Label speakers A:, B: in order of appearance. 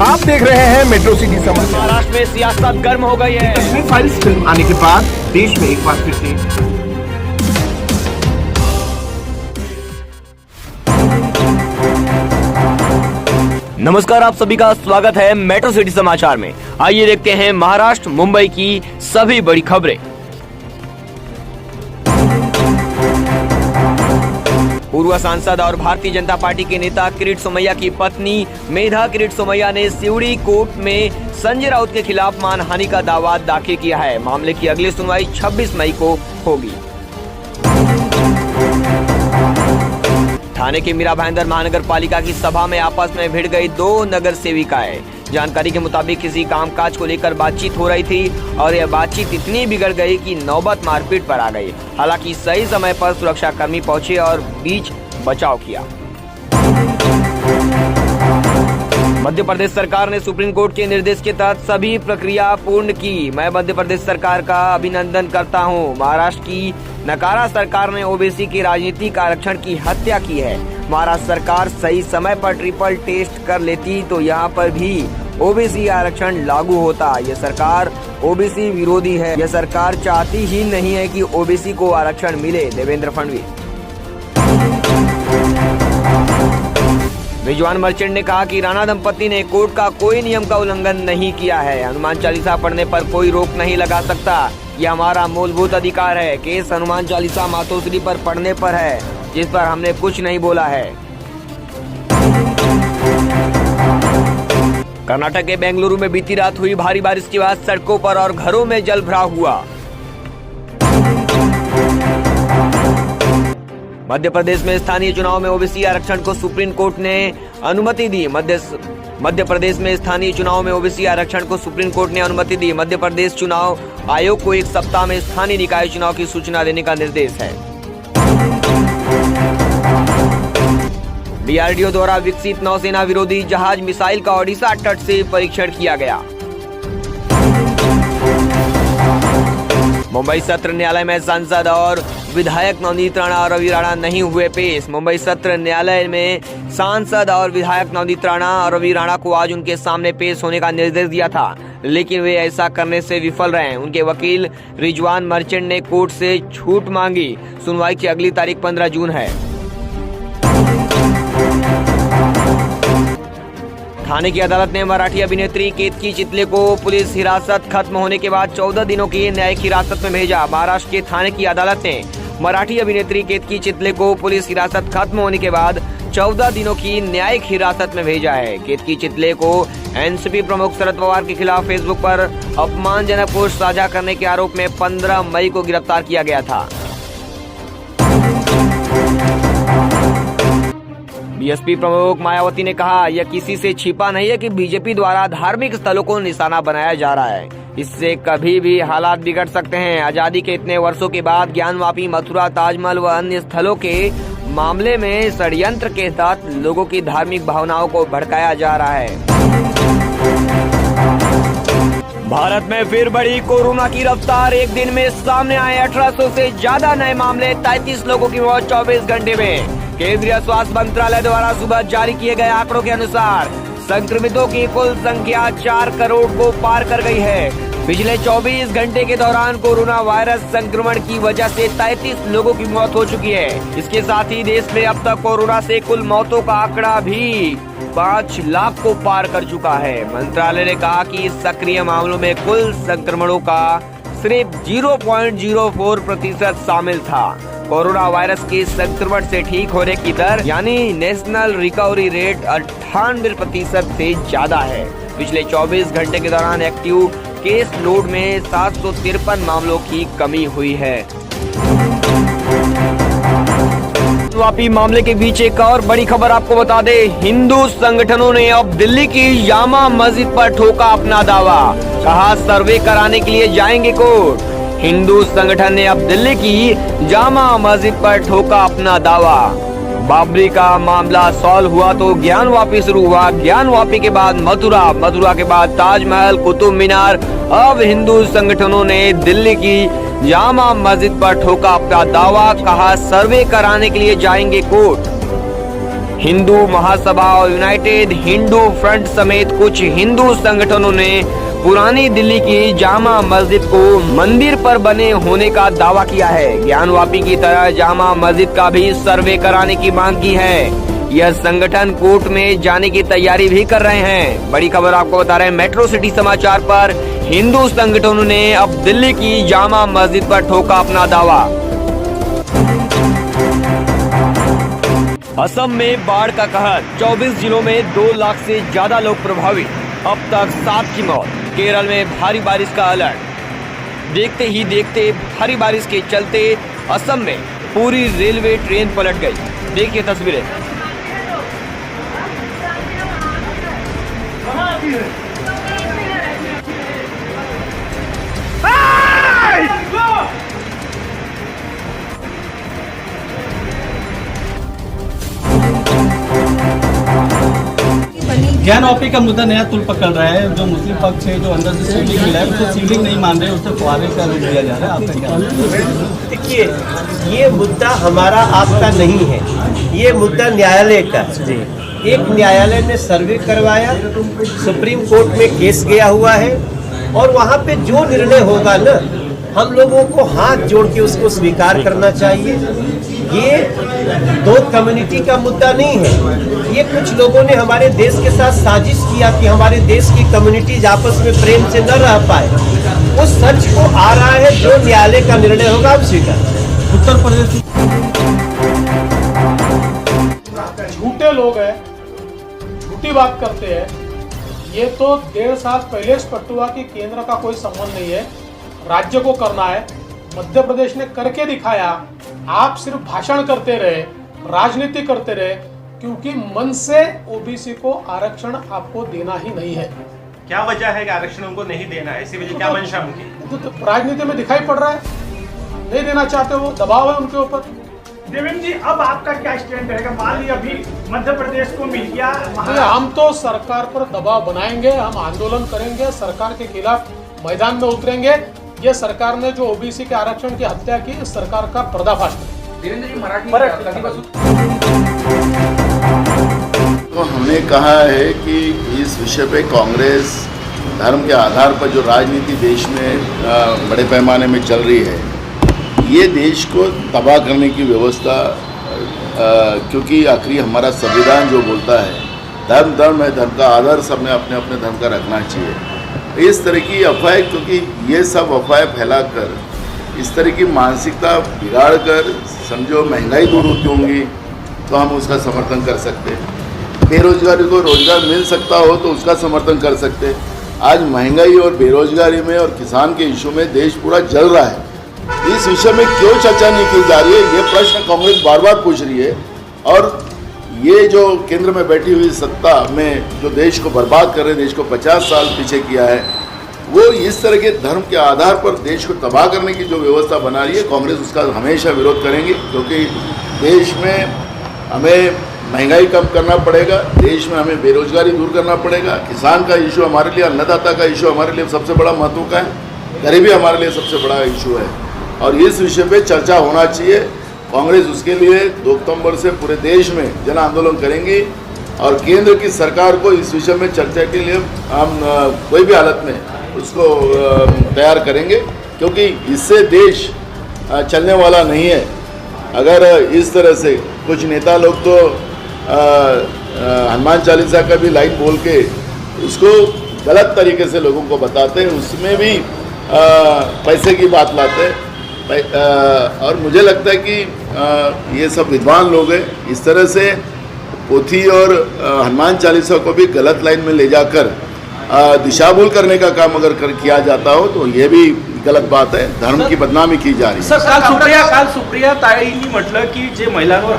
A: आप देख रहे हैं मेट्रो सिटी समाचार।
B: महाराष्ट्र में सियासत गर्म हो गई है।
C: कश्मीर फाइल्स फिल्म आने के बाद देश में एक बार फिर से
B: नमस्कार, आप सभी का स्वागत है मेट्रो सिटी समाचार में। आइए देखते हैं महाराष्ट्र मुंबई की सभी बड़ी खबरें। पूर्व सांसद और भारतीय जनता पार्टी के नेता किरीट सोमैया की पत्नी मेधा किरीट सोमैया ने सिवड़ी कोर्ट में संजय राउत के खिलाफ मानहानि का दावा दाखिल किया है। मामले की अगली सुनवाई 26 मई को होगी। थाने के मीरा भाईंदर महानगर पालिका की सभा में आपस में भिड़ गई दो नगर सेविकाएं। जानकारी के मुताबिक किसी कामकाज को लेकर बातचीत हो रही थी और यह बातचीत इतनी बिगड़ गई कि नौबत मारपीट पर आ गई। हालांकि सही समय पर सुरक्षा कर्मी पहुंचे और बीच बचाव किया। मध्य प्रदेश सरकार ने सुप्रीम कोर्ट के निर्देश के तहत सभी प्रक्रिया पूर्ण की। मैं मध्य प्रदेश सरकार का अभिनंदन करता हूं। महाराष्ट्र की नकारा सरकार ने ओबीसी के राजनीतिक आरक्षण की हत्या की है। महाराष्ट्र सरकार सही समय पर ट्रिपल टेस्ट कर लेती तो यहाँ पर भी ओबीसी आरक्षण लागू होता। यह सरकार ओबीसी विरोधी है। यह सरकार चाहती ही नहीं है कि ओबीसी को आरक्षण मिले। देवेंद्र फडणवीस। रिजवान मर्चेंट ने कहा कि राणा दंपति ने कोर्ट का कोई नियम का उल्लंघन नहीं किया है। हनुमान चालीसा पढ़ने पर कोई रोक नहीं लगा सकता। यह हमारा मूलभूत अधिकार है। केस हनुमान चालीसा मातोश्री पर पढ़ने पर है, जिस पर हमने कुछ नहीं बोला है। कर्नाटक के बेंगलुरु में बीती रात हुई भारी बारिश के बाद सड़कों पर और घरों में जल भराव हुआ। मध्य प्रदेश में स्थानीय चुनाव में ओबीसी आरक्षण को सुप्रीम कोर्ट ने अनुमति दी। मध्य प्रदेश में स्थानीय चुनाव में ओबीसी आरक्षण को सुप्रीम कोर्ट ने अनुमति दी। मध्य प्रदेश चुनाव आयोग को एक सप्ताह में स्थानीय निकाय चुनाव की सूचना देने का निर्देश है। डीआरडीओ द्वारा विकसित नौसेना विरोधी जहाज मिसाइल का ओडिशा तट से परीक्षण किया गया। मुंबई सत्र न्यायालय में सांसद और विधायक नवनीत राणा और रवि राणा नहीं हुए पेश। मुंबई सत्र न्यायालय में सांसद और विधायक नवनीत राणा और रवि राणा को आज उनके सामने पेश होने का निर्देश दिया था, लेकिन वे ऐसा करने से विफल रहे। उनके वकील रिजवान मर्चेंट ने कोर्ट से छूट मांगी। सुनवाई की अगली तारीख 15 जून है। थाने की अदालत ने मराठी अभिनेत्री केतकी चितले को पुलिस हिरासत खत्म होने के बाद 14 दिनों की न्यायिक हिरासत में भेजा। महाराष्ट्र के थाने की अदालत ने मराठी अभिनेत्री केतकी चितले को पुलिस हिरासत खत्म होने के बाद 14 दिनों की न्यायिक हिरासत में भेजा है। केतकी चितले को एनसीपी प्रमुख शरद पवार के खिलाफ फेसबुक पर अपमानजनक पोस्ट साझा करने के आरोप में 15 मई को गिरफ्तार किया गया था। बीएसपी प्रमुख मायावती ने कहा, यह किसी से छिपा नहीं है कि बीजेपी द्वारा धार्मिक स्थलों को निशाना बनाया जा रहा है। इससे कभी भी हालात बिगड़ सकते हैं। आजादी के इतने वर्षों के बाद ज्ञानवापी, मथुरा, ताजमहल व अन्य स्थलों के मामले में षड्यंत्र के तहत लोगों की धार्मिक भावनाओं को भड़काया जा रहा है। भारत में फिर बढ़ी कोरोना की रफ्तार। एक दिन में सामने आए 1800 से ज्यादा नए मामले, 33 लोगों की मौत 24 घंटे में। केंद्रीय स्वास्थ्य मंत्रालय द्वारा सुबह जारी किए गए आंकड़ों के अनुसार संक्रमितों की कुल संख्या 4 करोड़ को पार कर गई है। पिछले 24 घंटे के दौरान कोरोना वायरस संक्रमण की वजह से 33 लोगों की मौत हो चुकी है। इसके साथ ही देश में अब तक कोरोना से कुल मौतों का आंकड़ा भी 5 लाख को पार कर चुका है। मंत्रालय ने कहा कि सक्रिय मामलों में कुल संक्रमणों का सिर्फ 0.04% शामिल था। कोरोना वायरस के संक्रमण से ठीक होने की दर यानी नेशनल रिकवरी रेट 98% से ज्यादा है। पिछले 24 घंटे के दौरान एक्टिव केस लोड में 753 मामलों की कमी हुई है। वापी मामले के बीच एक और बड़ी खबर आपको बता दे। हिंदू संगठनों ने अब दिल्ली की जामा मस्जिद पर ठोका अपना दावा। कहा, सर्वे कराने के लिए जाएंगे कोर्ट। हिंदू संगठन ने अब दिल्ली की जामा मस्जिद पर ठोका अपना दावा। बाबरी का मामला सॉल्व हुआ तो ज्ञानवापी शुरू हुआ। ज्ञानवापी के बाद मथुरा, मथुरा के बाद ताजमहल, कुतुब मीनार। अब हिंदू संगठनों ने दिल्ली की जामा मस्जिद पर ठोका अपना दावा। कहा, सर्वे कराने के लिए जाएंगे कोर्ट। हिंदू महासभा और यूनाइटेड हिंदू फ्रंट समेत कुछ हिंदू संगठनों ने पुरानी दिल्ली की जामा मस्जिद को मंदिर पर बने होने का दावा किया है। ज्ञानवापी की तरह जामा मस्जिद का भी सर्वे कराने की मांग की है। यह संगठन कोर्ट में जाने की तैयारी भी कर रहे हैं। बड़ी खबर आपको बता रहे हैं मेट्रो सिटी समाचार पर। हिंदू संगठनों ने अब दिल्ली की जामा मस्जिद पर ठोका अपना दावा। असम में बाढ़ का कहर, 24 जिलों में 2 लाख से ज्यादा लोग प्रभावित, अब तक 7 की मौत। केरल में भारी बारिश का अलर्ट। देखते ही देखते भारी बारिश के चलते असम में पूरी रेलवे ट्रेन पलट गई। देखिए तस्वीरें।
D: ज्ञानवापी का मुद्दा नया तुल पकड़ रहा है। जो मुस्लिम पक्ष है, जो अंदर से सीलिंग मिला है, उसको सीलिंग नहीं मान रहे, उससे फुहारे का रूप दिया जा रहा है। आपका क्या?
E: देखिए, ये मुद्दा हमारा आपका नहीं है, ये मुद्दा न्यायालय का है। एक न्यायालय ने सर्वे करवाया, सुप्रीम कोर्ट में केस गया हुआ है और वहाँ पे जो निर्णय होगा ना, हम लोगों को हाथ जोड़ के उसको स्वीकार करना चाहिए। ये 2 कम्युनिटी का मुद्दा नहीं है। ये कुछ लोगों ने हमारे देश के साथ साजिश किया कि हमारे देश की कम्युनिटीज आपस में प्रेम से न रह पाए। वो सच को आ रहा है, जो न्यायालय का निर्णय होगा हम स्वीकार।
D: उत्तर प्रदेश
F: झूठे लोग हैं, झूठी बात करते हैं। ये तो 1.5 साल पहले स्पष्ट हुआ कि केंद्र का कोई संबंध नहीं है, राज्य को करना है। मध्य प्रदेश ने करके दिखाया। आप सिर्फ भाषण करते रहे, राजनीति करते रहे, क्योंकि मन से ओबीसी को आरक्षण आपको देना ही नहीं है।
G: क्या वजह है कि आरक्षण उनको नहीं देना है? इसी वजह क्या मंशा उनकी?
F: तो राजनीति में दिखाई पड़ रहा है, नहीं देना चाहते, वो दबाव है उनके ऊपर।
H: देवेंद्र जी, अब आपका क्या स्टैंड रहेगा? मान लीजिए अभी मध्य प्रदेश को मिल गया,
F: हम तो सरकार पर दबाव बनाएंगे, हम आंदोलन करेंगे, सरकार के खिलाफ मैदान में उतरेंगे। ये सरकार ने जो ओबीसी के आरक्षण की हत्या की, इस सरकार का पर्दाफाश
I: तो हमने कहा है कि इस विषय पे कांग्रेस धर्म के आधार पर जो राजनीति देश में बड़े पैमाने में चल रही है, ये देश को तबाह करने की व्यवस्था, क्योंकि आखिरी हमारा संविधान जो बोलता है धर्म धर्म है, धर्म का आदर सबने अपने अपने धर्म का रखना चाहिए। इस तरह की अफवाहें, क्योंकि ये सब अफवाहें फैलाकर इस तरह की मानसिकता बिगाड़ कर, समझो महंगाई दूर होती होंगी तो हम उसका समर्थन कर सकते, बेरोजगारी को रोजगार मिल सकता हो तो उसका समर्थन कर सकते। आज महंगाई और बेरोजगारी में और किसान के इशू में देश पूरा जल रहा है। इस विषय में क्यों चर्चा नहीं की जा रही है, ये प्रश्न कांग्रेस बार बार पूछ रही है। और ये जो केंद्र में बैठी हुई सत्ता में जो देश को बर्बाद कर रहे, देश को 50 साल पीछे किया है, वो इस तरह के धर्म के आधार पर देश को तबाह करने की जो व्यवस्था बना रही है, कांग्रेस उसका हमेशा विरोध करेंगे। क्योंकि देश में हमें महंगाई कम करना पड़ेगा, देश में हमें बेरोजगारी दूर करना पड़ेगा। किसान का इशू हमारे लिए, अन्नदाता का इशू हमारे लिए सबसे बड़ा महत्व का है, गरीबी हमारे लिए सबसे बड़ा इशू है और इस विषय पे चर्चा होना चाहिए। कांग्रेस उसके लिए 2 अक्टूबर से पूरे देश में जन आंदोलन करेंगी और केंद्र की सरकार को इस विषय में चर्चा के लिए हम कोई भी हालत में उसको तैयार करेंगे, क्योंकि इससे देश चलने वाला नहीं है। अगर इस तरह से कुछ नेता लोग तो हनुमान चालीसा का भी लाइन बोल के उसको गलत तरीके से लोगों को बताते हैं, उसमें भी पैसे की बात लाते हैं। और मुझे लगता है कि ये सब विद्वान लोग हैं, इस तरह से पोथी और हनुमान चालीसा को भी गलत लाइन में ले जाकर दिशाभूल करने का काम अगर किया जाता हो तो ये भी गलत बात है, धर्म की बदनामी की जा रही है।
D: सर, काल सुप्रिया ताईंनी म्हटलं की जे महिलांवर